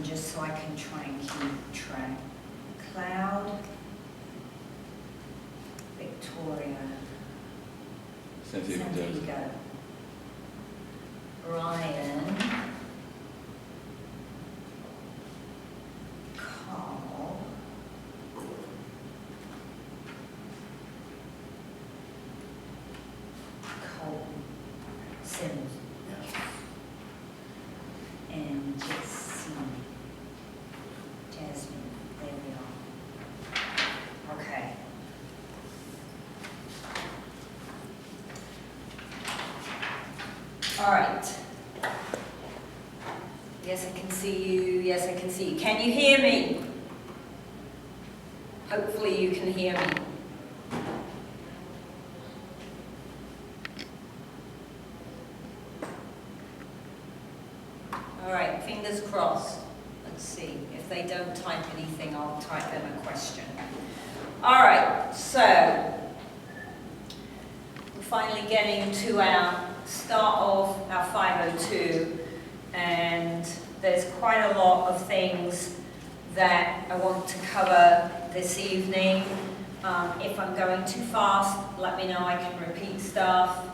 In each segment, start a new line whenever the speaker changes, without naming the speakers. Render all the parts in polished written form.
them just so I can try and keep track. Cloud, Victoria,
San Diego,
Brian, Carl, Colton, Sims, and Jasmine, there we are. Okay. All right. Yes, I can see you. Yes, I can see you. Can you hear me? Hopefully you can hear me. All right, fingers crossed. Let's see. If they don't type anything, I'll type them a question. All right, so we're finally getting to our start of our 502, and there's quite a lot of things that I want to cover this evening. If I'm going too fast, let me know, I can repeat stuff.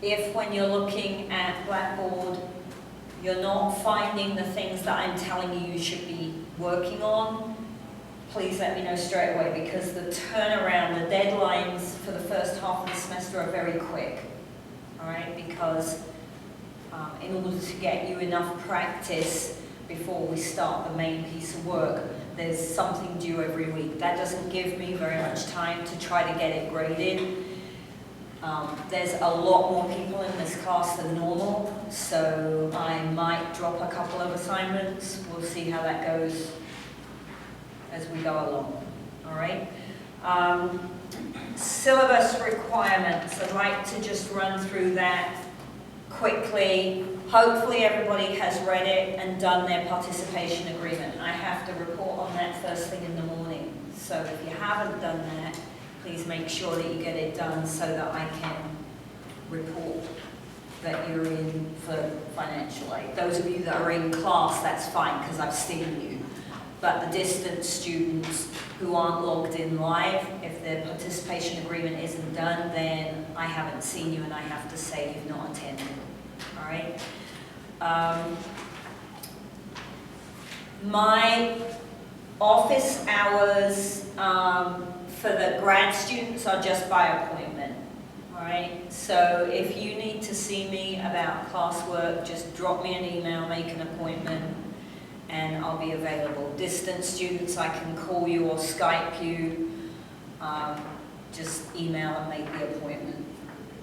If when you're looking at Blackboard, you're not finding the things that I'm telling you you should be working on, please let me know straight away, because the turnaround, the deadlines for the first half of the semester are very quick. All right, because in order to get you enough practice before we start the main piece of work, there's something due every week. That doesn't give me very much time to try to get it graded. There's a lot more people in this class than normal, so I might drop a couple of assignments. We'll see how that goes as we go along. All right. Syllabus requirements. I'd like to just run through that quickly. Hopefully everybody has read it and done their participation agreement. I have to report on that first thing in the morning. So if you haven't done that, please make sure that you get it done so that I can report that you're in for financial aid. Those of you that are in class, that's fine because I've seen you. But the distance students who aren't logged in live, if their participation agreement isn't done, then I haven't seen you and I have to say you've not attended. All right? My office hours for the grad students are just by appointment. All right? So if you need to see me about classwork, just drop me an email, make an appointment, and I'll be available. Distance students, I can call you or Skype you. Just email and make the appointment.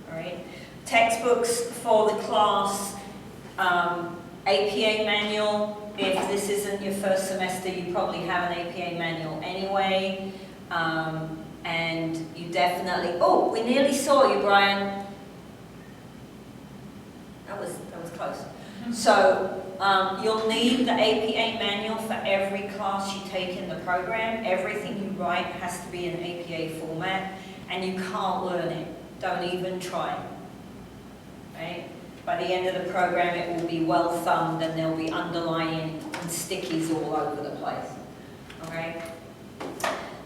All right. Textbooks for the class, APA manual. If this isn't your first semester, you probably have an APA manual anyway. And you definitely, oh, we nearly saw you, Brian. That was close. So you'll need the APA manual for every class you take in the program. Everything you write has to be in APA format, and you can't learn it. Don't even try. Right? By the end of the program, it will be well thumbed, and there'll be underlining and stickies all over the place. Okay?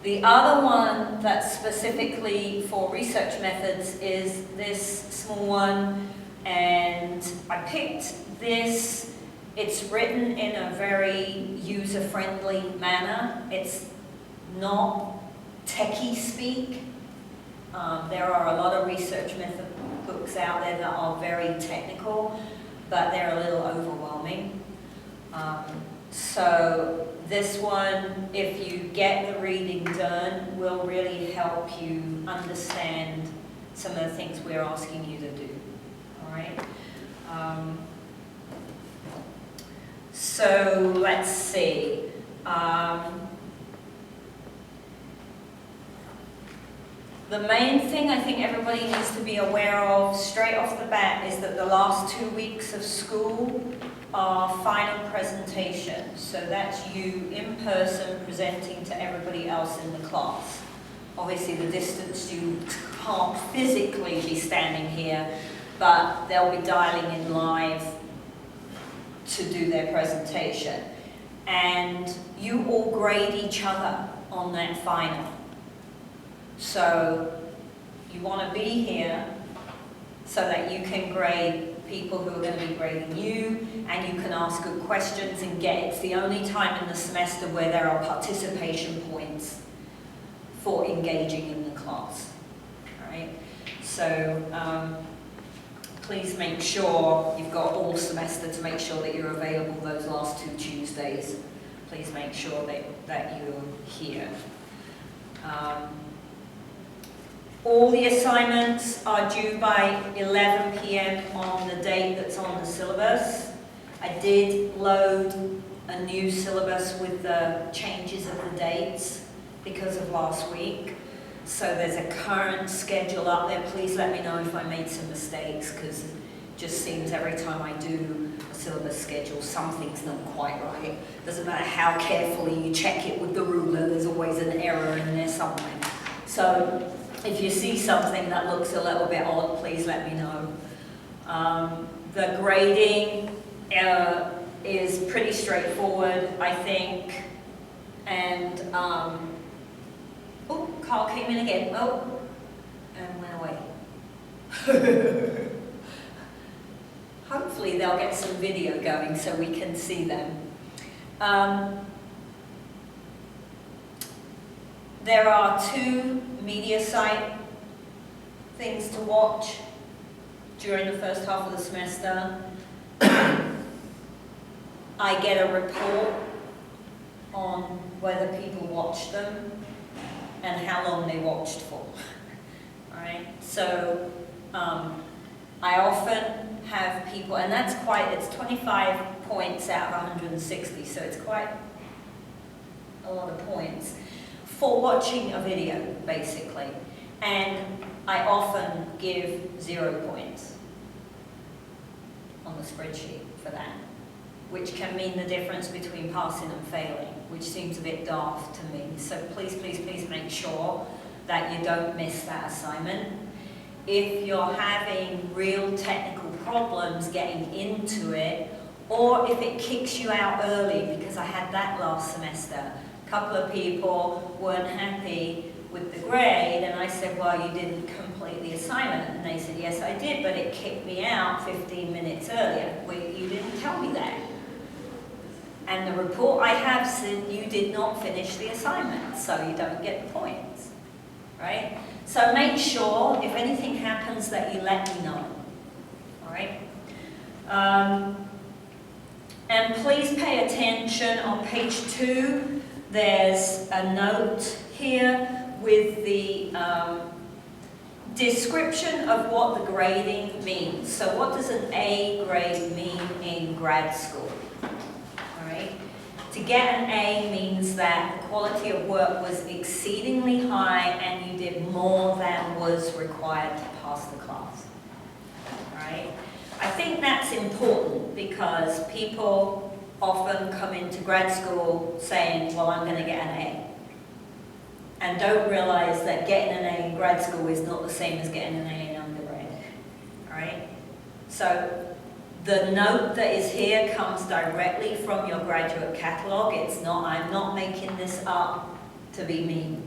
The other one that's specifically for research methods is this small one, and I picked this. It's written in a very user-friendly manner. It's not techie speak. There are a lot of research method books out there that are very technical, but they're a little overwhelming. So this one, if you get the reading done, will really help you understand some of the things we're asking you to do. All right? So let's see. The main thing I think everybody needs to be aware of straight off the bat is that the last 2 weeks of school are final presentations. So that's you in person presenting to everybody else in the class. Obviously the distance students can't physically be standing here, but they'll be dialing in live to do their presentation. And you all grade each other on that final. So you want to be here so that you can grade people who are going to be grading you, and you can ask good questions and it's the only time in the semester where there are participation points for engaging in the class. All right? So please make sure you've got all semester to make sure that you're available those last 2 Tuesdays. Please make sure that you're here. All the assignments are due by 11 p.m. on the date that's on the syllabus. I did load a new syllabus with the changes of the dates because of last week. So there's a current schedule up there. Please let me know if I made some mistakes, because it just seems every time I do a syllabus schedule, something's not quite right. Doesn't matter how carefully you check it with the ruler, there's always an error in there somewhere. So if you see something that looks a little bit odd, please let me know. The grading is pretty straightforward, I think. And, oh, Carl came in again. Oh, and went away. Hopefully they'll get some video going so we can see them. There are 2 media site things to watch during the first half of the semester. I get a report on whether people watched them and how long they watched for. All right, so I often have people, and it's 25 points out of 160, so it's quite a lot of points for watching a video, basically. And I often give 0 points on the spreadsheet for that, which can mean the difference between passing and failing, which seems a bit daft to me. So please, please, please make sure that you don't miss that assignment. If you're having real technical problems getting into it, or if it kicks you out early, because I had that last semester, a couple of people weren't happy with the grade, and I said, well, you didn't complete the assignment. And they said, yes, I did, but it kicked me out 15 minutes earlier. Well, you didn't tell me that. And the report I have said you did not finish the assignment, so you don't get the points, right? So make sure, if anything happens, that you let me know, all right? And please pay attention. On page 2, there's a note here with the description of what the grading means. So what does an A grade mean in grad school? All right? To get an A means that the quality of work was exceedingly high and you did more than was required to pass the class. All right? I think that's important because people often come into grad school saying, well, I'm going to get an A. And don't realize that getting an A in grad school is not the same as getting an A in undergrad. All right? So the note that is here comes directly from your graduate catalog. It's not, I'm not making this up to be mean.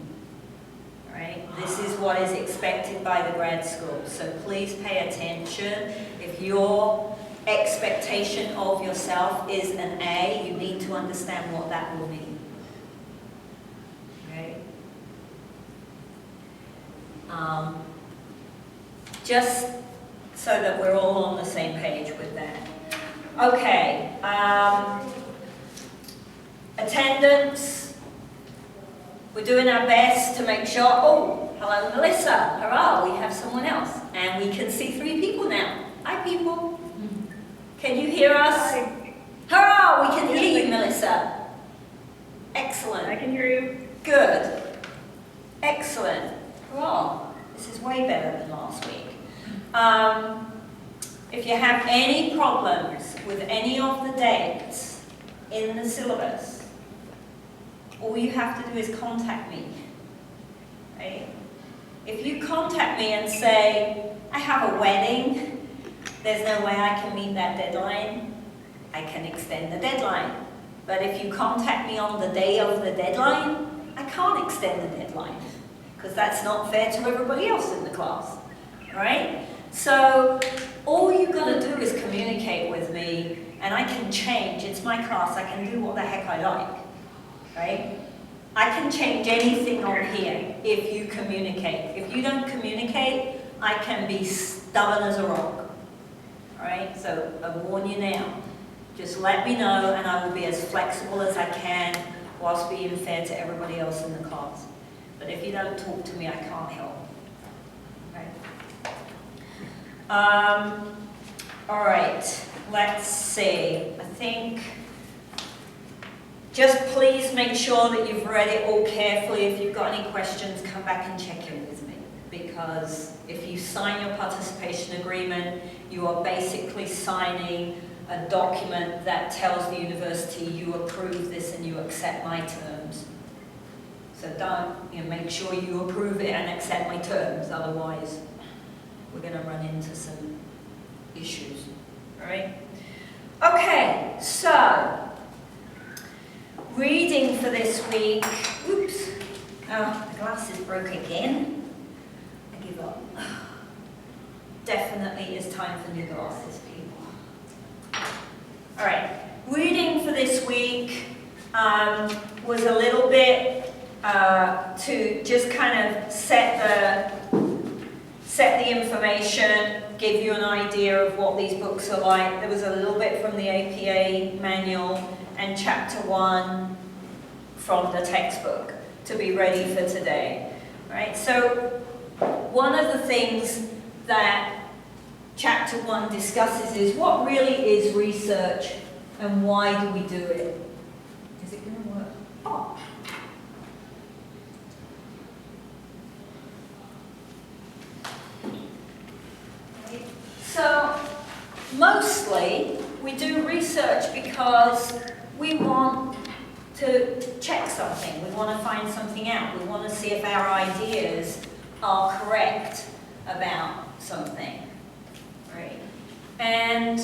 All right? This is what is expected by the grad school. So please pay attention. If your expectation of yourself is an A, you need to understand what that will mean. Okay? Just so that we're all on the same page with that. Okay, attendance. We're doing our best to make sure, oh, hello Melissa, hurrah, we have someone else. And we can see 3 people now. Hi people. Can you hear us?
Hi.
Hurrah, we can hear you, Melissa. Excellent.
I can hear you.
Good. Excellent. Hurrah. This is way better than last week. If you have any problems with any of the dates in the syllabus, all you have to do is contact me. Right? If you contact me and say, I have a wedding, there's no way I can meet that deadline, I can extend the deadline. But if you contact me on the day of the deadline, I can't extend the deadline, because that's not fair to everybody else in the class, right? So all you've got to do is communicate with me, and I can change. It's my class, I can do what the heck I like, right? I can change anything on here if you communicate. If you don't communicate, I can be stubborn as a rock, all right? So I warn you now. Just let me know, and I will be as flexible as I can whilst being fair to everybody else in the class. But if you don't talk to me, I can't help. Okay? All right, let's see. I think just please make sure that you've read it all carefully. If you've got any questions, come back and check in with me. Because if you sign your participation agreement, you are basically signing a document that tells the university you approve this and you accept my terms. So don't, make sure you approve it and accept my terms, otherwise we're going to run into some issues. All right? Okay, so reading for this week. Oops. Oh, the glasses broke again. I give up. Definitely it's time for new glasses, people. All right, reading for this week was a little bit to just kind of set the information, give you an idea of what these books are like. There was a little bit from the APA manual and chapter 1 from the textbook to be ready for today. All right, so one of the things that Chapter 1 discusses is what really is research and why do we do it? Is it going to work? Oh. So, mostly we do research because we want to check something. We want to find something out. We want to see if our ideas are correct about something. Right. And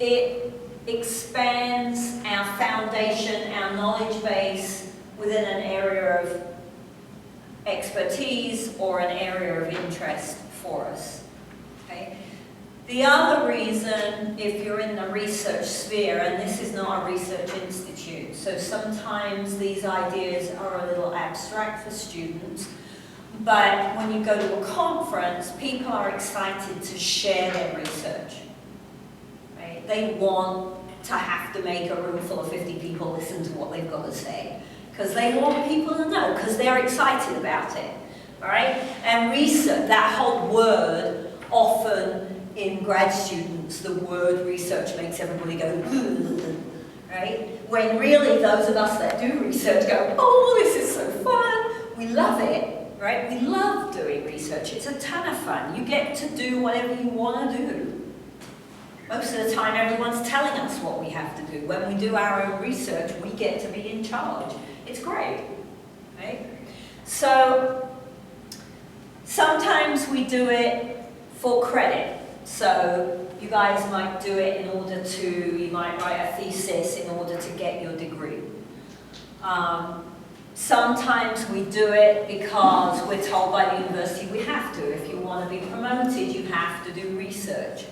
it expands our foundation, our knowledge base within an area of expertise or an area of interest for us. Okay? The other reason, if you're in the research sphere, and this is not a research institute, so sometimes these ideas are a little abstract for students, but when you go to a conference, people are excited to share their research. Right? They want to have to make a room full of 50 people listen to what they've got to say. Because they want people to know, because they're excited about it. All right? And research, that whole word, often in grad students, the word research makes everybody go, right? When really those of us that do research go, oh, this is so fun, we love it. Right? We love doing research. It's a ton of fun. You get to do whatever you want to do. Most of the time, everyone's telling us what we have to do. When we do our own research, we get to be in charge. It's great. Right? So, sometimes we do it for credit. So, you guys might do it in order to, you might write a thesis in order to get your degree. Sometimes we do it because we're told by the university we have to. If you want to be promoted, you have to do research.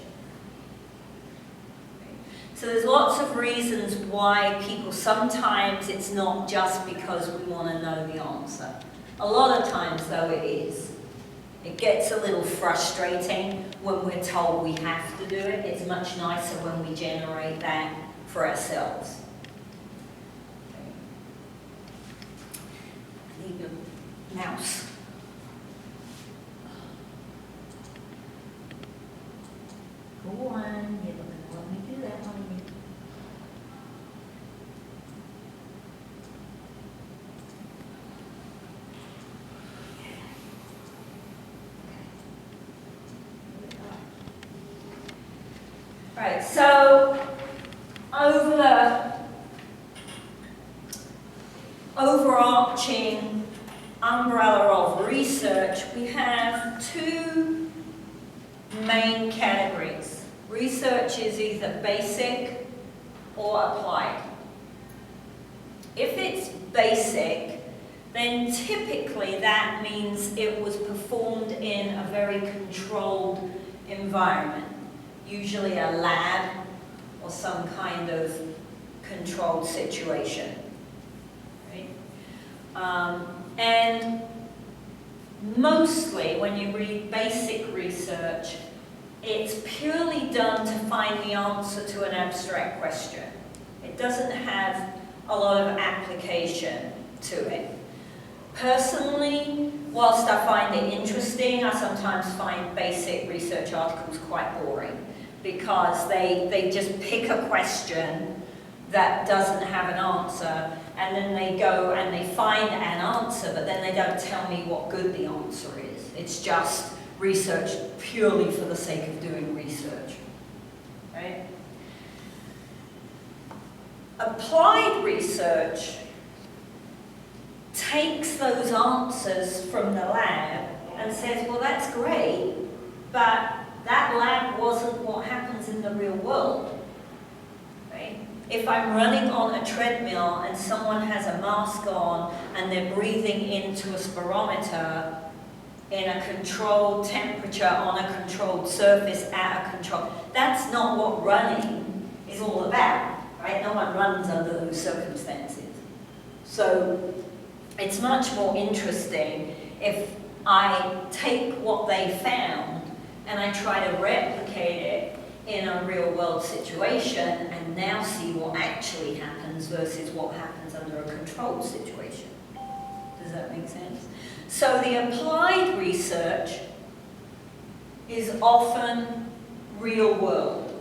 So there's lots of reasons why people, sometimes it's not just because we want to know the answer. A lot of times, though, it is. It gets a little frustrating when we're told we have to do it. It's much nicer when we generate that for ourselves. Mouse. Go on, you're not going to let me do that, are you? Right, so over the overarching umbrella of research, we have two main categories. Research is either basic or applied. If it's basic, then typically that means it was performed in a very controlled environment, usually a lab or some kind of controlled situation. Right? And mostly when you read basic research, it's purely done to find the answer to an abstract question. It doesn't have a lot of application to it. Personally, whilst I find it interesting, I sometimes find basic research articles quite boring because they just pick a question that doesn't have an answer, and then they go and they find an answer, but then they don't tell me what good the answer is. It's just research purely for the sake of doing research, right? Applied research takes those answers from the lab and says, well, that's great, but that lab wasn't what happens in the real world, right? If I'm running on a treadmill and someone has a mask on and they're breathing into a spirometer in a controlled temperature on a controlled surface at a control, that's not what running is all about, right? No one runs under those circumstances. So it's much more interesting if I take what they found and I try to replicate it in a real-world situation and now see what actually happens versus what happens under a controlled situation. Does that make sense? So the applied research is often real-world.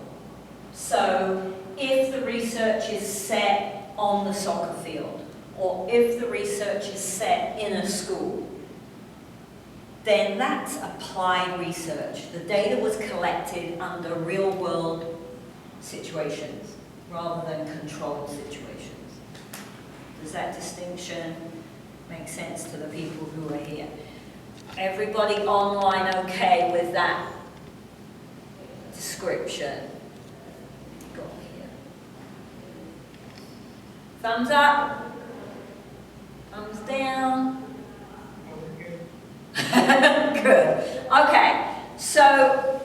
So if the research is set on the soccer field, or if the research is set in a school, then that's applied research. The data was collected under real-world situations rather than controlled situations. Does that distinction make sense to the people who are here? Everybody online okay with that description? Got here. Thumbs up? Thumbs down? Good. Okay, so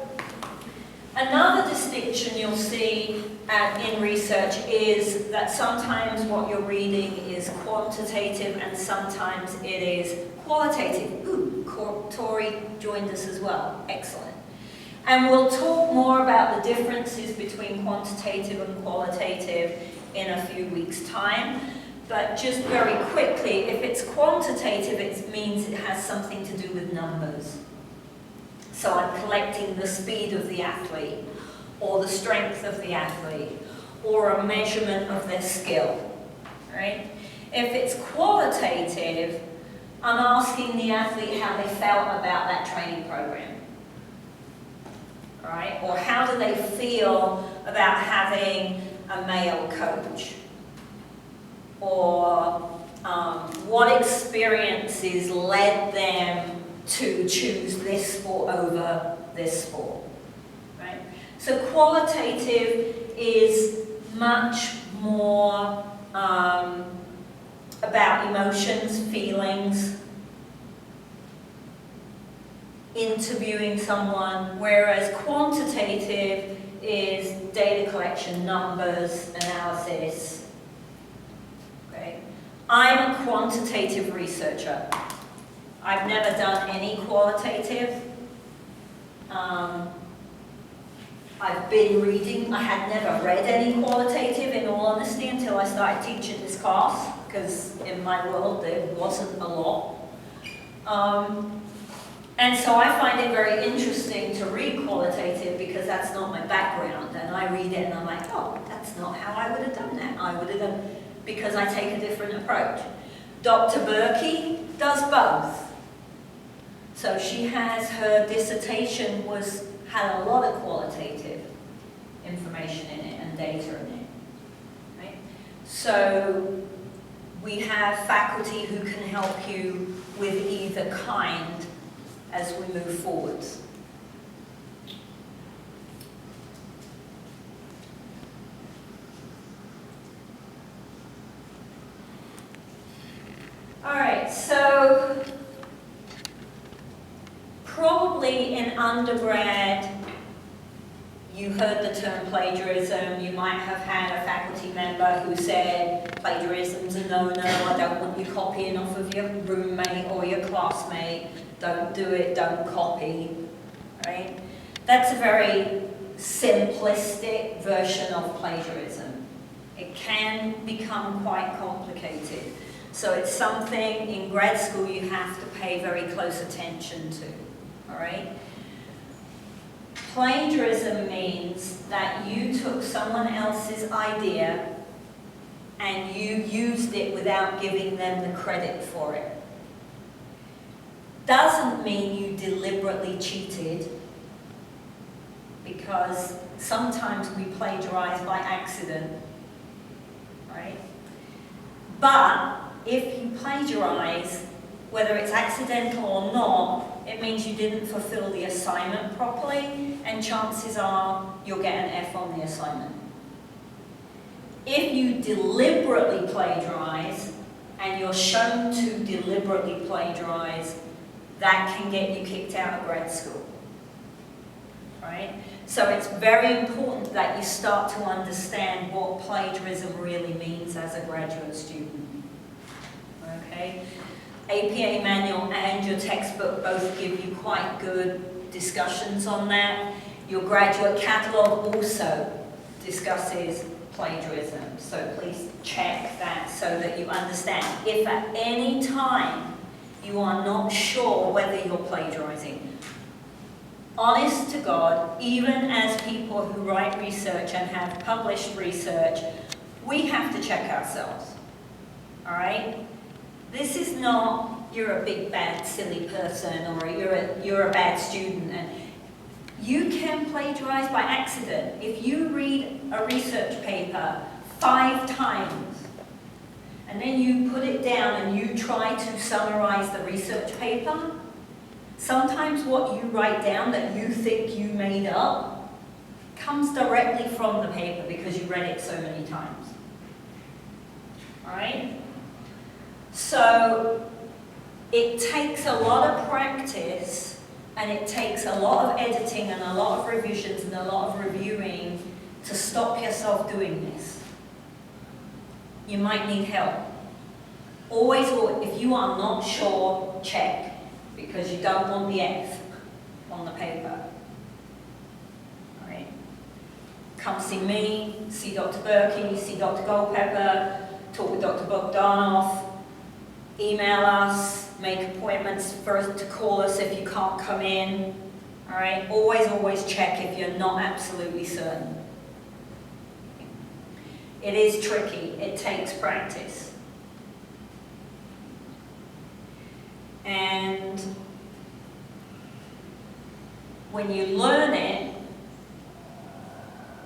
another distinction you'll see in research is that sometimes what you're reading is quantitative and sometimes it is qualitative. Ooh, Tori joined us as well. Excellent. And we'll talk more about the differences between quantitative and qualitative in a few weeks' time. But just very quickly, if it's quantitative, it means it has something to do with numbers. So I'm collecting the speed of the athlete, or the strength of the athlete, or a measurement of their skill, right? If it's qualitative, I'm asking the athlete how they felt about that training program, right? Or how do they feel about having a male coach? Or what experiences led them to choose this sport over this sport, right? So qualitative is much more about emotions, feelings, interviewing someone, whereas quantitative is data collection, numbers, analysis. I'm a quantitative researcher. I've never done any qualitative. I've been reading. I had never read any qualitative, in all honesty, until I started teaching this class, because in my world there wasn't a lot. And so I find it very interesting to read qualitative because that's not my background. And I read it and I'm like, oh, that's not how I would have done that. I would have done, because I take a different approach. Dr. Berkey does both. So she has, her dissertation had a lot of qualitative information in it and data in it, right? So we have faculty who can help you with either kind as we move forwards. All right, so probably in undergrad, you heard the term plagiarism. You might have had a faculty member who said, plagiarism's a no-no, I don't want you copying off of your roommate or your classmate. Don't do it, don't copy, right? That's a very simplistic version of plagiarism. It can become quite complicated. So it's something in grad school you have to pay very close attention to, all right? Plagiarism means that you took someone else's idea and you used it without giving them the credit for it. Doesn't mean you deliberately cheated, because sometimes we plagiarize by accident, right? But if you plagiarize, whether it's accidental or not, it means you didn't fulfill the assignment properly, and chances are you'll get an F on the assignment. If you deliberately plagiarize, and you're shown to deliberately plagiarize, that can get you kicked out of grad school, right? So it's very important that you start to understand what plagiarism really means as a graduate student, okay? APA manual and your textbook both give you quite good discussions on that. Your graduate catalog also discusses plagiarism, so please check that so that you understand. If at any time you are not sure whether you're plagiarizing, honest to God, even as people who write research and have published research, we have to check ourselves, all right? This is not, you're a big, bad, silly person, or you're a bad student. And you can plagiarize by accident. If you read a research paper 5 times, and then you put it down and you try to summarize the research paper, sometimes what you write down that you think you made up comes directly from the paper because you read it so many times. All right? So it takes a lot of practice, and it takes a lot of editing and a lot of revisions and a lot of reviewing to stop yourself doing this. You might need help. Always, if you are not sure, check, because you don't want the F on the paper. All right? Come see me, see Dr. Berkey, see Dr. Goldpepper, talk with Dr. Bogdanov, email us, make appointments for us to call us if you can't come in. All right? Always check if you're not absolutely certain. It is tricky. It takes practice. And when you learn it,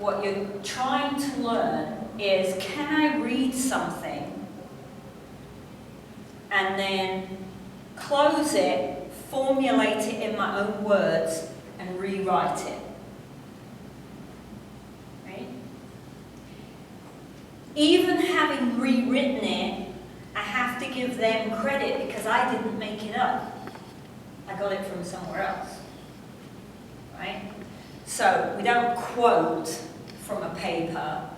what you're trying to learn is, can I read something and then close it, formulate it in my own words, and rewrite it? Right? Even having rewritten it, I have to give them credit because I didn't make it up. I got it from somewhere else. Right? So we don't quote from a paper.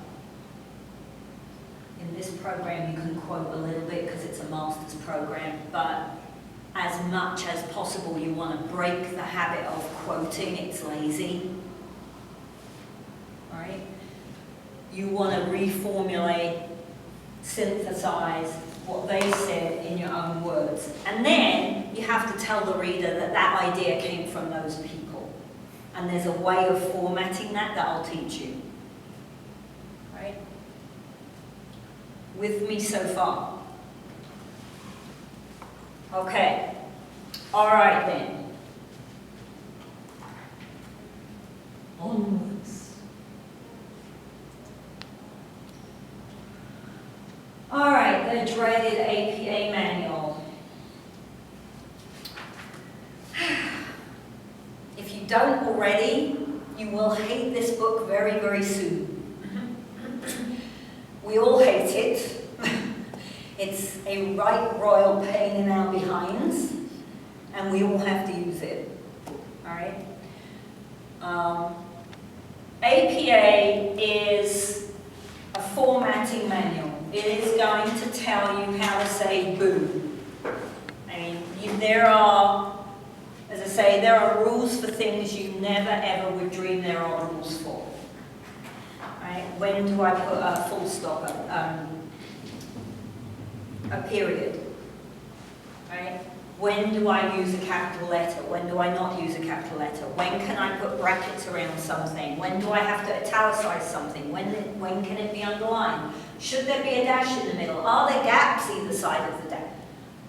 In this program you can quote a little bit because it's a master's program, but as much as possible you want to break the habit of quoting. It's lazy. All right? You want to reformulate, synthesize what they said in your own words. And then you have to tell the reader that that idea came from those people. And there's a way of formatting that I'll teach you. Right? With me so far? Okay. All right then. Onwards. All right, the dreaded APA manual. If you don't already, you will hate this book very, very soon. We all hate it. It's a right royal pain in our behinds, and we all have to use it. All right? APA is a formatting manual. It is going to tell you how to say boo. I mean, there are, as I say, there are rules for things you never ever would dream there are rules for. Right? When do I put a full stop, a period? Right? When do I use a capital letter? When do I not use a capital letter? When can I put brackets around something? When do I have to italicize something? When can it be underlined? Should there be a dash in the middle? Are there gaps either side of the dash?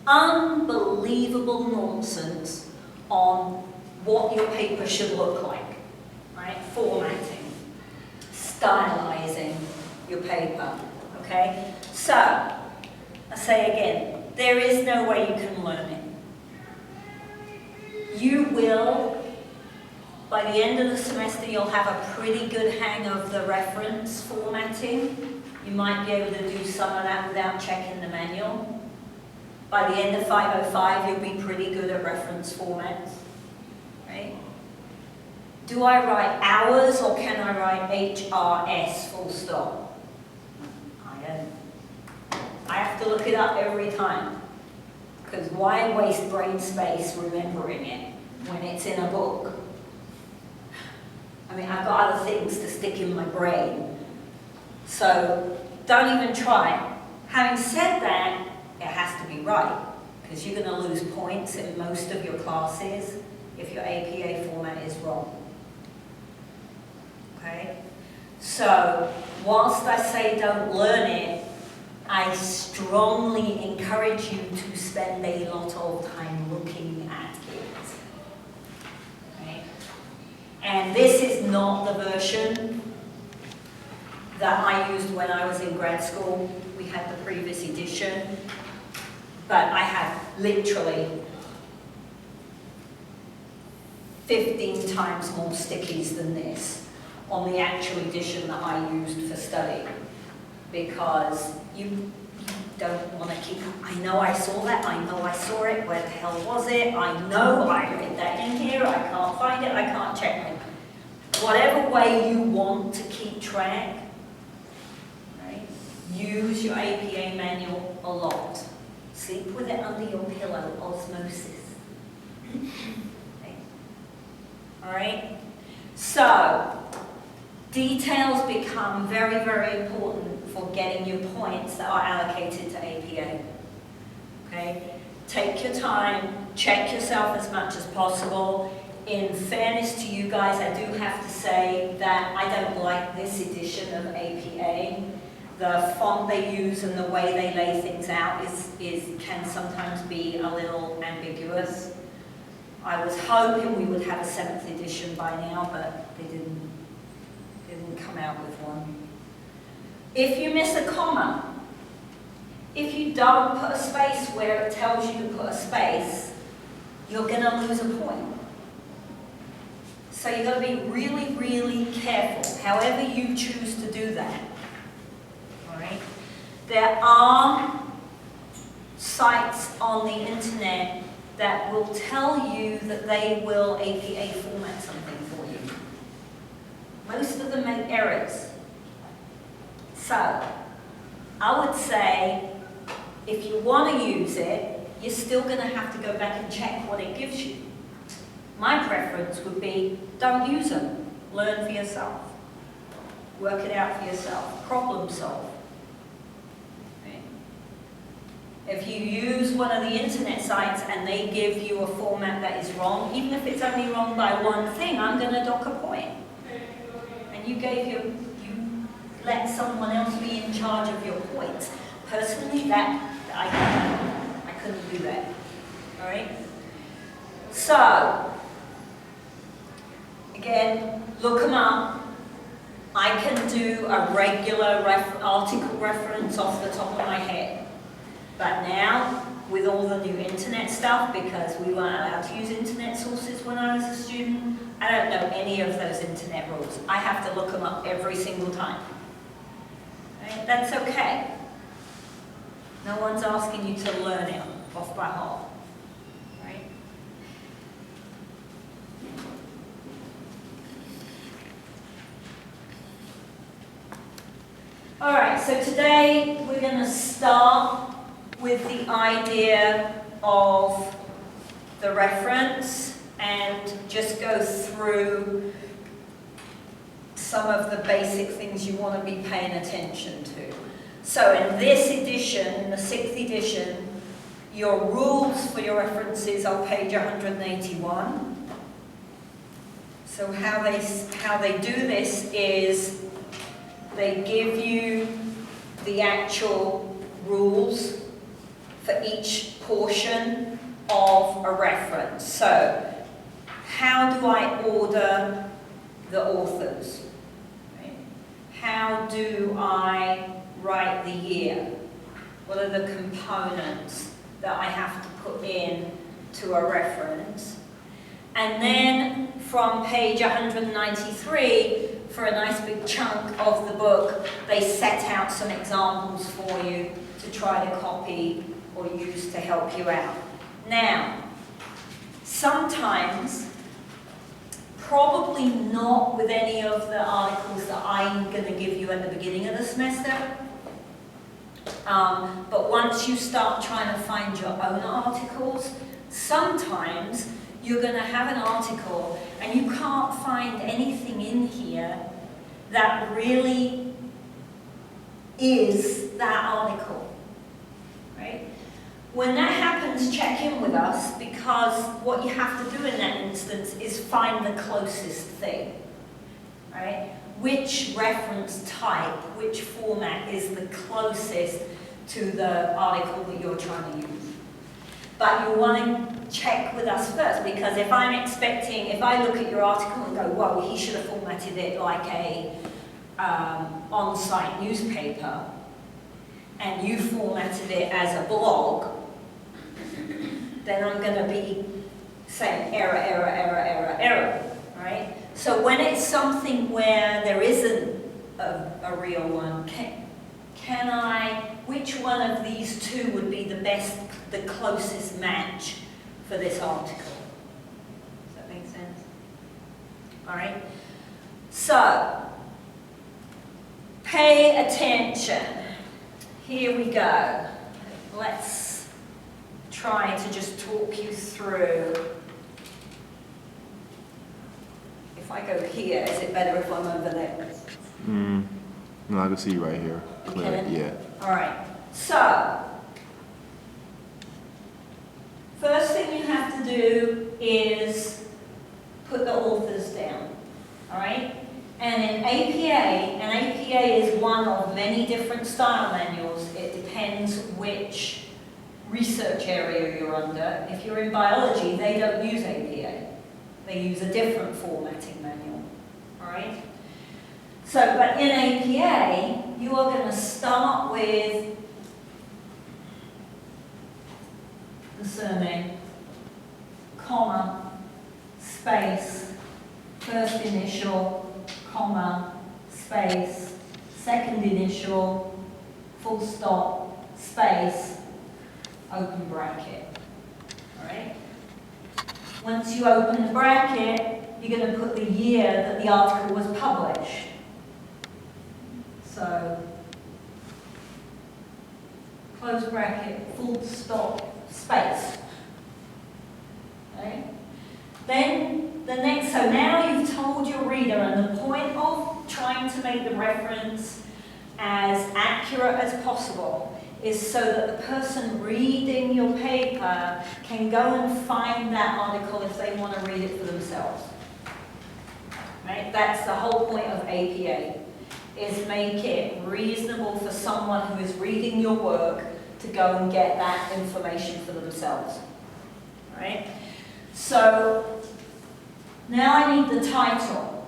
Unbelievable nonsense on what your paper should look like, right? Formatting, stylizing your paper, okay? So, I say again, there is no way you can learn it. You will, by the end of the semester, you'll have a pretty good hang of the reference formatting. You might be able to do some of that without checking the manual. By the end of 505, you'll be pretty good at reference formats, right? Do I write hours or can I write HRS full stop? I don't. I have to look it up every time. Because why waste brain space remembering it when it's in a book? I mean, I've got other things to stick in my brain. So don't even try. Having said that, it has to be right, because you're going to lose points in most of your classes if your APA format is wrong. Okay? So, whilst I say don't learn it, I strongly encourage you to spend a lot of time looking at it. Okay? And this is not the version that I used when I was in grad school. We had the previous edition. But I have literally 15 times more stickies than this on the actual edition that I used for study. Because you don't want to keep, I know I saw that, I know I saw it, where the hell was it? I know I read that in here, I can't find it, I can't check it. Whatever way you want to keep track, right? Use your APA manual a lot. Sleep with it under your pillow, osmosis. Okay. All right? So, details become very, very important for getting your points that are allocated to APA. Okay? Take your time, check yourself as much as possible. In fairness to you guys, I do have to say that I don't like this edition of APA. The font they use and the way they lay things out can sometimes be a little ambiguous. I was hoping we would have a 7th edition by now, but they didn't come out with one. If you miss a comma, if you don't put a space where it tells you to put a space, you're going to lose a point. So you've got to be really, really careful, however you choose to do that. All right? There are sites on the internet that will tell you that they will APA format something for you. Most of them make errors. So, I would say, if you want to use it, you're still going to have to go back and check what it gives you. My preference would be, don't use them. Learn for yourself. Work it out for yourself. Problem solve. Right? If you use one of the internet sites and they give you a format that is wrong, even if it's only wrong by one thing, I'm going to dock a point. And you let someone else be in charge of your points. Personally, I couldn't do that. All right? So, again, look them up. I can do a regular article reference off the top of my head. But now, with all the new internet stuff, because we weren't allowed to use internet sources when I was a student, I don't know any of those internet rules. I have to look them up every single time. Right? That's okay. No one's asking you to learn it off by heart, right? All right, so today we're going to start with the idea of the reference and just go through some of the basic things you want to be paying attention to. So in this edition, in the 6th edition, your rules for your references are page 181. So how they do this is they give you the actual rules for each portion of a reference. So how do I order the authors? Right? How do I write the year? What are the components that I have to put in to a reference? And then from page 193, for a nice big chunk of the book, they set out some examples for you to try to copy or use to help you out. Now, sometimes, probably not with any of the articles that I'm going to give you at the beginning of the semester, but once you start trying to find your own articles, sometimes you're going to have an article and you can't find anything in here that really is that article, right? When that happens, check in with us, because what you have to do in that instance is find the closest thing, right? Which reference type, which format is the closest to the article that you're trying to use. But you want to check with us first, because if I look at your article and go, whoa, he should have formatted it like a on-site newspaper, and you formatted it as a blog, then I'm going to be saying error, error, error, error, error, right? So when it's something where there isn't a real one, which one of these two would be the closest match for this article? Does that make sense? All right. So, pay attention. Here we go. Let's try to just talk you through. If I go here, is it better if I'm over there?
No, I can see you right here. Clear.
Okay.
Yeah.
All right. So, first thing you have to do is put the authors down. All right? And in APA is one of many different style manuals. It depends which research area you're under. If you're in biology, they don't use APA. They use a different formatting manual. All right? So, but in APA, you are going to start with the surname, comma, space, first initial, comma, space, second initial, full stop, space, open bracket. All right? Once you open the bracket, you're going to put the year that the article was published. So, close bracket, full stop, space. Okay? Then the next, so now you've told your reader, and the point of trying to make the reference as accurate as possible is so that the person reading your paper can go and find that article if they want to read it for themselves. Right? That's the whole point of APA, is make it reasonable for someone who is reading your work to go and get that information for themselves. All right? So, now I need the title.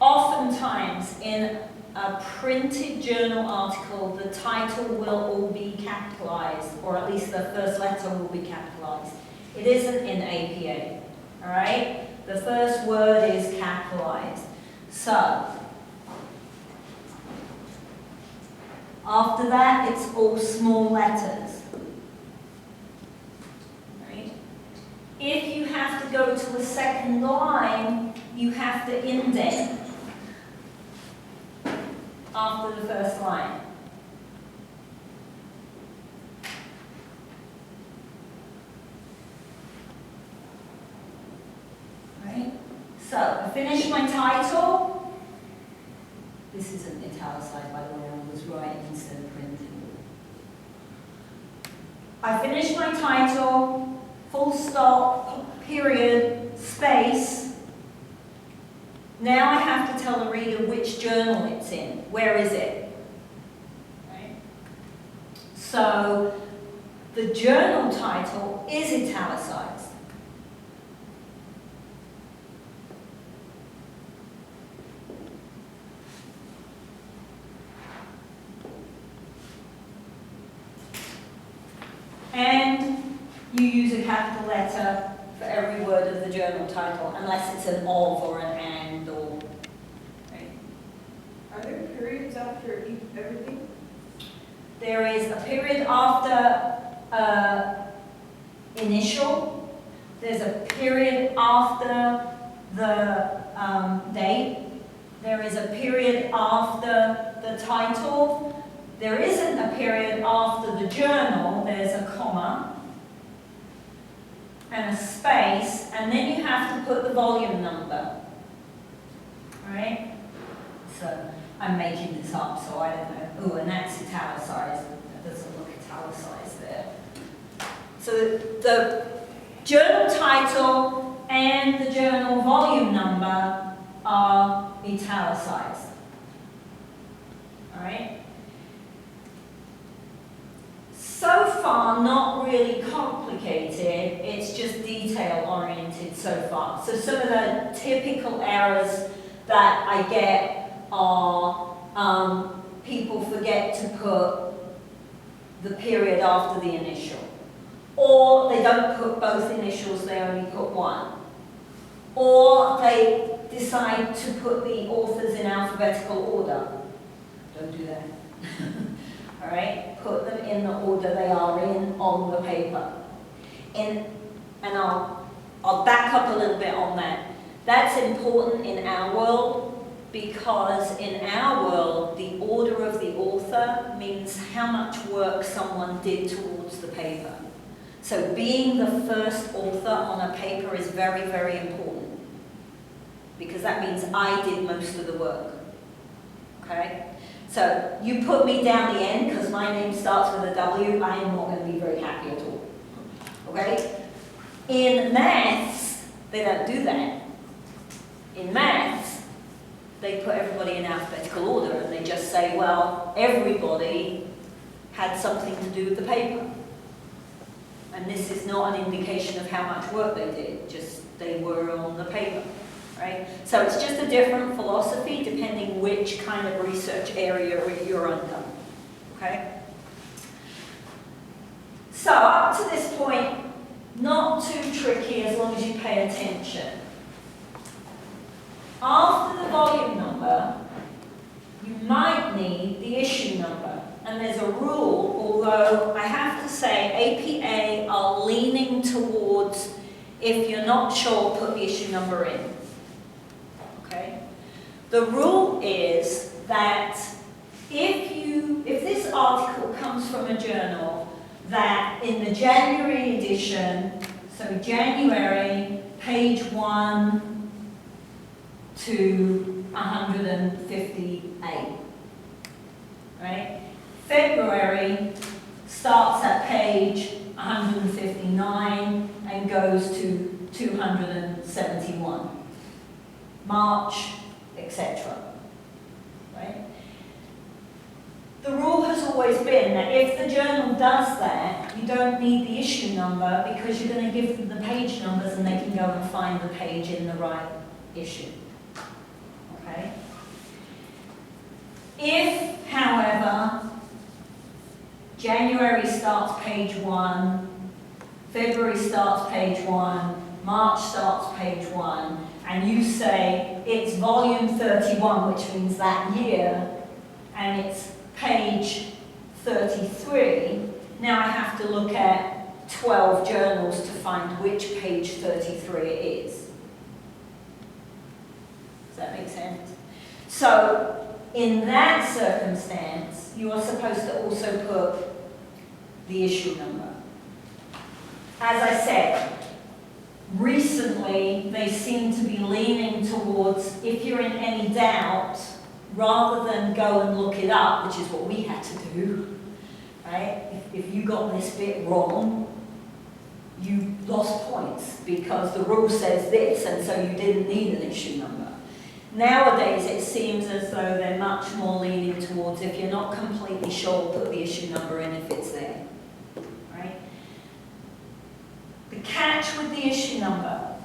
Oftentimes, in a printed journal article, the title will all be capitalized, or at least the first letter will be capitalized. It isn't in APA, all right? The first word is capitalized. So, After that, it's all small letters. Right? If you have to go to a second line, you have to indent after the first line. Right? So, I finished my title. This isn't italicized, by the way, I was writing instead of printing. I finished my title, full stop, period, space. Now I have to tell the reader which journal it's in. Where is it? Right? So, the journal title is italicized. And you use a capital letter for every word of the journal title, unless it's an of or an and or. Right?
Are there periods after everything?
There is a period after initial. There's a period after the date. There is a period after the title. There isn't a period after the journal. There's a comma and a space, and then you have to put the volume number. Right? So I'm making this up, so I don't know. Oh, and that's italicized. That doesn't look italicized there. So the journal title and the journal volume number are italicized. All right? So far, not really complicated, it's just detail-oriented so far. So some of the typical errors that I get are people forget to put the period after the initial. Or they don't put both initials, they only put one. Or they decide to put the authors in alphabetical order. Don't do that. All right, put them in the order they are in on the paper. And I'll back up a little bit on that. That's important in our world because in our world, the order of the author means how much work someone did towards the paper. So being the first author on a paper is very, very important because that means I did most of the work. Okay? So you put me down the end because my name starts with a W, I am not going to be very happy at all. Okay? In maths, they don't do that. In maths, they put everybody in alphabetical order and they just say, well, everybody had something to do with the paper. And this is not an indication of how much work they did, just they were on the paper. Right? So it's just a different philosophy depending which kind of research area you're under. Okay? So up to this point, not too tricky as long as you pay attention. After the volume number, you might need the issue number. And there's a rule, although I have to say APA are leaning towards, if you're not sure, put the issue number in. Okay? The rule is that if this article comes from a journal that in the January edition, so January, page 1 to 158, right? February starts at page 159 and goes to 271. March, etc. Right? The rule has always been that if the journal does that, you don't need the issue number because you're going to give them the page numbers and they can go and find the page in the right issue. Okay? If, however, January starts page 1, February starts page 1, March starts page 1, and you say it's volume 31, which means that year, and it's page 33, now I have to look at 12 journals to find which page 33 it is. Does that make sense? So, in that circumstance, you are supposed to also put the issue number. As I said, recently they seem to be leaning towards, if you're in any doubt, rather than go and look it up, which is what we had to do, right? If you got this bit wrong, you lost points because the rule says this, and so you didn't need an issue number. Nowadays, it seems as though they're much more leaning towards, if you're not completely sure, put the issue number in if it's there, right? The catch with the issue number,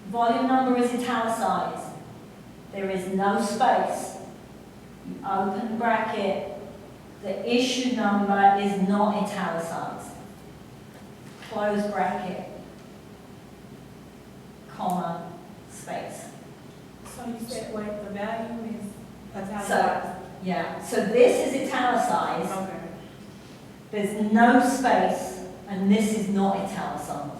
volume number is italicized. There is no space. You open bracket, the issue number is not italicized. Close bracket, comma, space.
So you said, wait, the value is italicized?
So, yeah, so this is italicized,
Okay.
there's no space, and this is not italicized.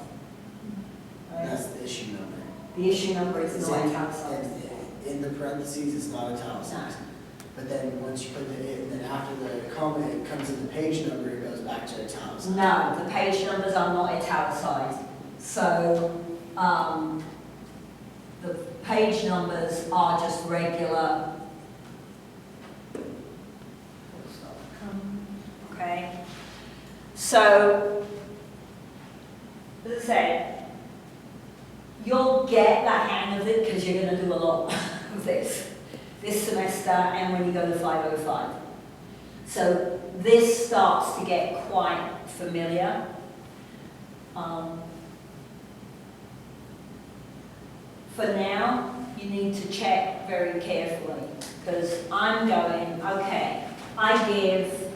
Right?
That's the issue number.
The issue number is
It's
not italicized.
in the parentheses, it's not italicized. But then once you put it in, then after the comma, it comes in the page number, it goes back to italicized.
No, the page numbers are not italicized. So, the page numbers are just regular. Okay? So, as I said, you'll get the hang of it because you're going to do a lot of this semester and when you go to 505. So this starts to get quite familiar. For now, you need to check very carefully because I'm going, okay, I give,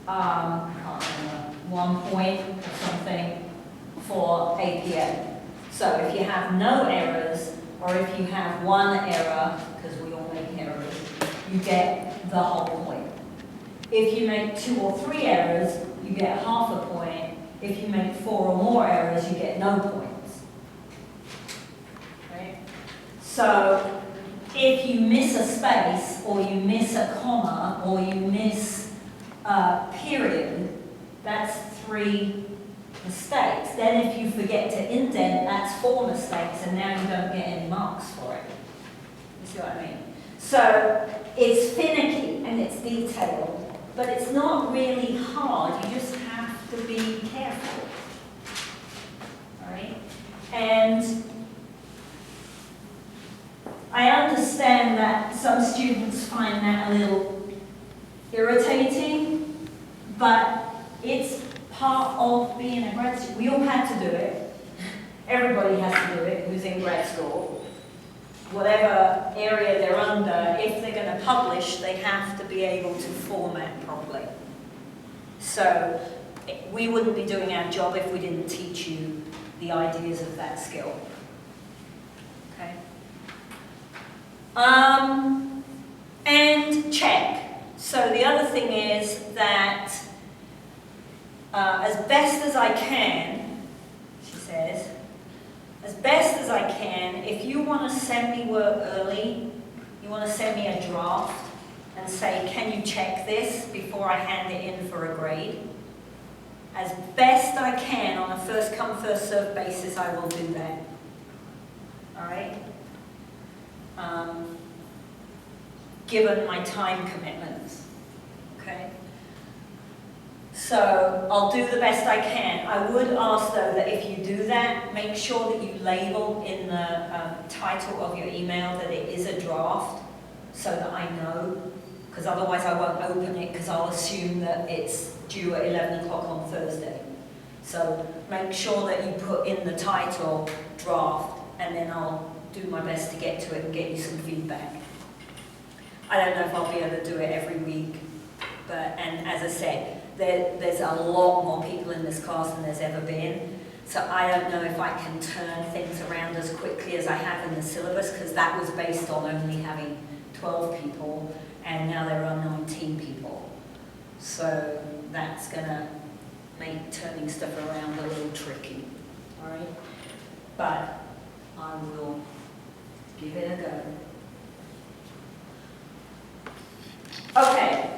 I can't remember, 1 point or something for APA. So if you have no errors, or if you have one error, because we all make errors, you get the whole point. If you make 2 or 3 errors, you get half a point. If you make 4 or more errors, you get no points. Right? So if you miss a space, or you miss a comma, or you miss a period, that's 3 mistakes. Then if you forget to indent, that's 4 mistakes, and now you don't get any marks for it. You see what I mean? So it's finicky and it's detailed, but it's not really hard. You just have to be careful. All right? And I understand that some students find that a little irritating, but it's part of being a grad student. We all had to do it. Everybody has to do it who's in grad school. Whatever area they're under, if they're going to publish, they have to be able to format properly. So we wouldn't be doing our job if we didn't teach you the ideas of that skill. Okay? And check. So the other thing is that as best as I can, she says, as best as I can, if you want to send me work early, you want to send me a draft and say, can you check this before I hand it in for a grade? As best I can, on a first come, first served basis, I will do that. All right? Given my time commitments. Okay? So I'll do the best I can. I would ask though that if you do that, make sure that you label in the title of your email that it is a draft so that I know, because otherwise I won't open it because I'll assume that it's due at 11 o'clock on Thursday. So make sure that you put in the title draft and then I'll do my best to get to it and get you some feedback. I don't know if I'll be able to do it every week, and as I said, there's a lot more people in this class than there's ever been. So I don't know if I can turn things around as quickly as I have in the syllabus, because that was based on only having 12 people. and now there are 19 people. So that's gonna make turning stuff around a little tricky, all right? But I will give it a go. Okay.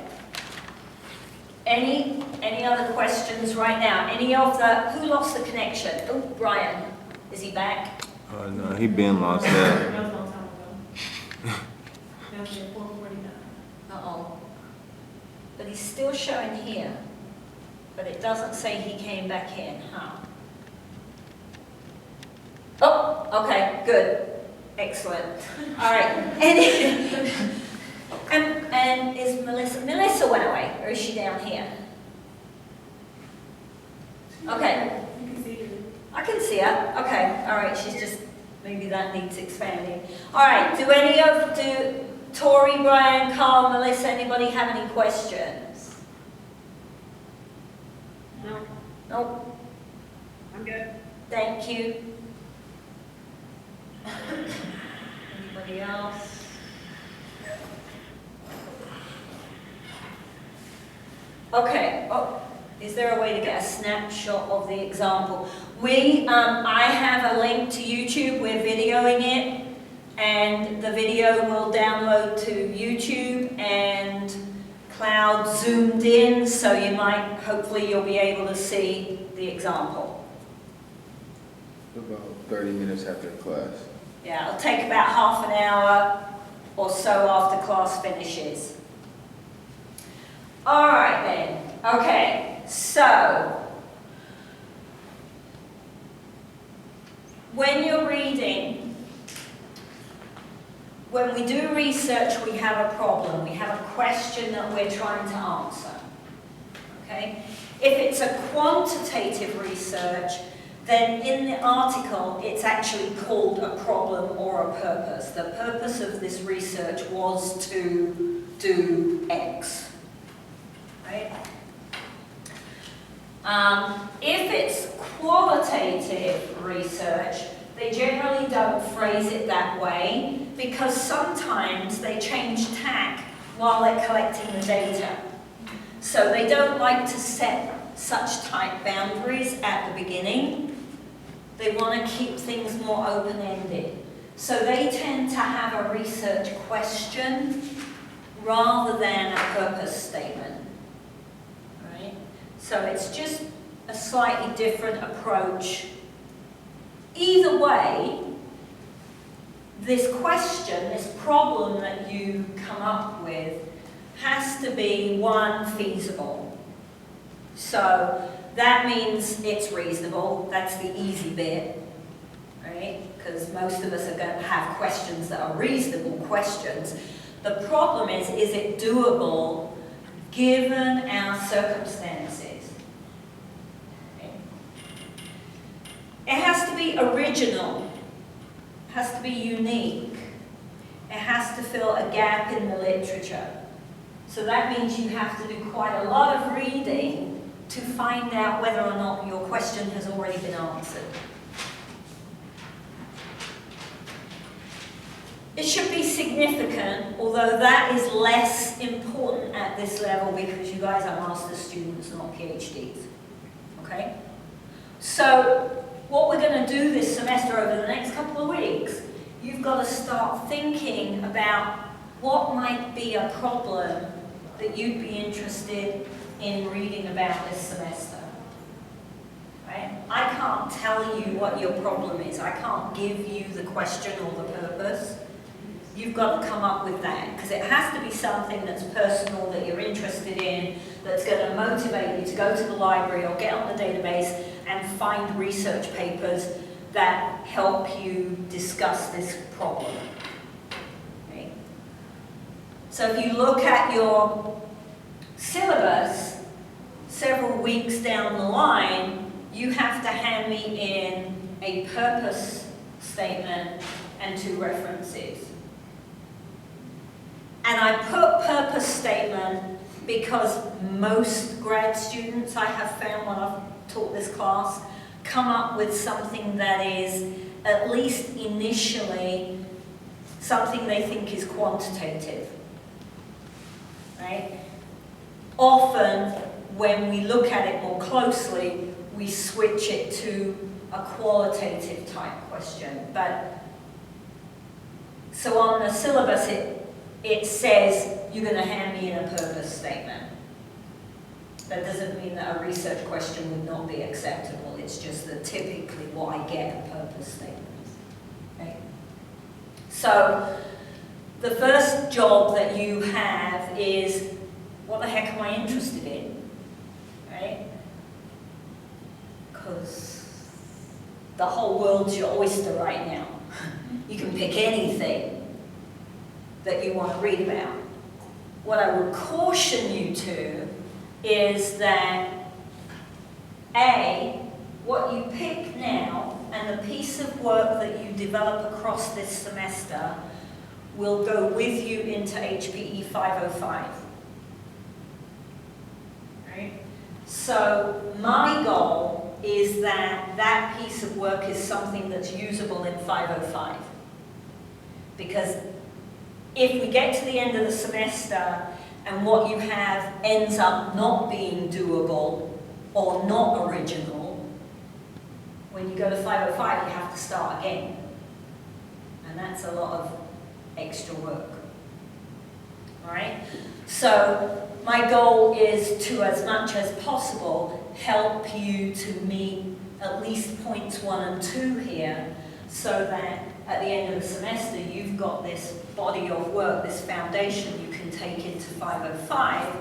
Any other questions right now? Any of the, who lost the connection? Oh, Brian, is he back?
No, he been lost that.
That was a long time ago. That was at 4:49.
Uh-oh. But he's still showing here. But it doesn't say he came back in, huh? Oh, okay, good. Excellent. All right. And is Melissa went away, or is she down here? Okay.
You can see it.
I can see her. Okay, all right, she's just, maybe that needs expanding. All right, do Tori, Brian, Carl, Melissa, anybody have any questions?
No,
Nope,
I'm good.
thank you. Anybody else? Okay, oh, is there a way to get a snapshot of the example? I have a link to YouTube, we're videoing it, and the video will download to YouTube and cloud zoomed in, so hopefully you'll be able to see the example.
About 30 minutes after class.
Yeah, it'll take about half an hour or so after class finishes. All right then, okay, so when you're reading, when we do research, we have a problem. We have a question that we're trying to answer, okay? If it's a quantitative research, then in the article, it's actually called a problem or a purpose. The purpose of this research was to do X. Right? If it's qualitative research, they generally don't phrase it that way because sometimes they change tack while they're collecting the data. So they don't like to set such tight boundaries at the beginning. They want to keep things more open-ended. So they tend to have a research question rather than a purpose statement. So it's just a slightly different approach. Either way, this question, this problem that you come up with, has to be one, feasible. So that means it's reasonable. That's the easy bit, right? Because most of us are going to have questions that are reasonable questions. The problem is it doable given our circumstances? It has to be original, it has to be unique, it has to fill a gap in the literature. So that means you have to do quite a lot of reading to find out whether or not your question has already been answered. It should be significant, although that is less important at this level because you guys are master's students, not PhDs. Okay? So, what we're going to do this semester over the next couple of weeks, you've got to start thinking about what might be a problem that you'd be interested in reading about this semester. Right? I can't tell you what your problem is. I can't give you the question or the purpose. You've got to come up with that, because it has to be something that's personal, that you're interested in, that's going to motivate you to go to the library or get on the database and find research papers that help you discuss this problem. Okay? So if you look at your syllabus, several weeks down the line, you have to hand me in a purpose statement and 2 references. And I put purpose statement because most grad students I have found when I've taught this class come up with something that is, at least initially, something they think is quantitative. right? Often, when we look at it more closely, we switch it to a qualitative type question. But, so on the syllabus, it says you're going to hand me in a purpose statement. That doesn't mean that a research question would not be acceptable. It's just that typically what I get are purpose statements. Okay? So the first job that you have is, what the heck am I interested in? Right? Because the whole world's your oyster right now. You can pick anything that you want to read about. What I would caution you to is that A, what you pick now and the piece of work that you develop across this semester will go with you into HPE 505. Right? So my goal is that that piece of work is something that's usable in 505. Because if we get to the end of the semester and what you have ends up not being doable or not original, when you go to 505, you have to start again. And that's a lot of extra work. All right? So my goal is to, as much as possible, help you to meet at least points 1 and 2 here, so that at the end of the semester, you've got this body of work, this foundation you can take into 505,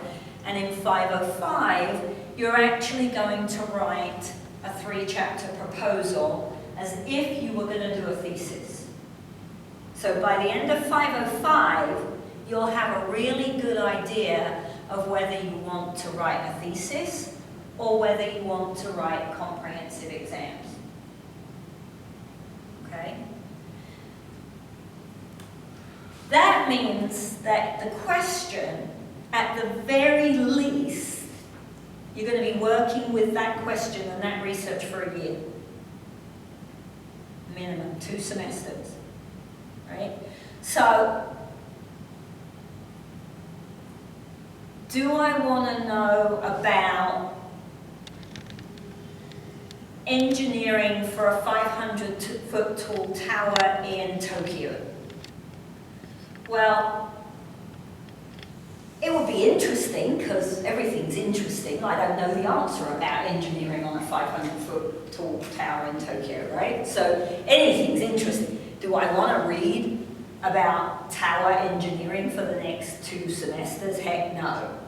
and in 505, you're actually going to write a 3-chapter proposal as if you were going to do a thesis. So by the end of 505, you'll have a really good idea of whether you want to write a thesis or whether you want to write comprehensive exams. Okay? That means that the question, at the very least, you're going to be working with that question and that research for a year. Minimum, 2 semesters. Right? So, do I want to know about engineering for a 500-foot tall tower in Tokyo? Well, it would be interesting, because everything's interesting. I don't know the answer about engineering on a 500-foot tall tower in Tokyo, right? So anything's interesting. Do I want to read about tower engineering for the next 2 semesters? Heck no.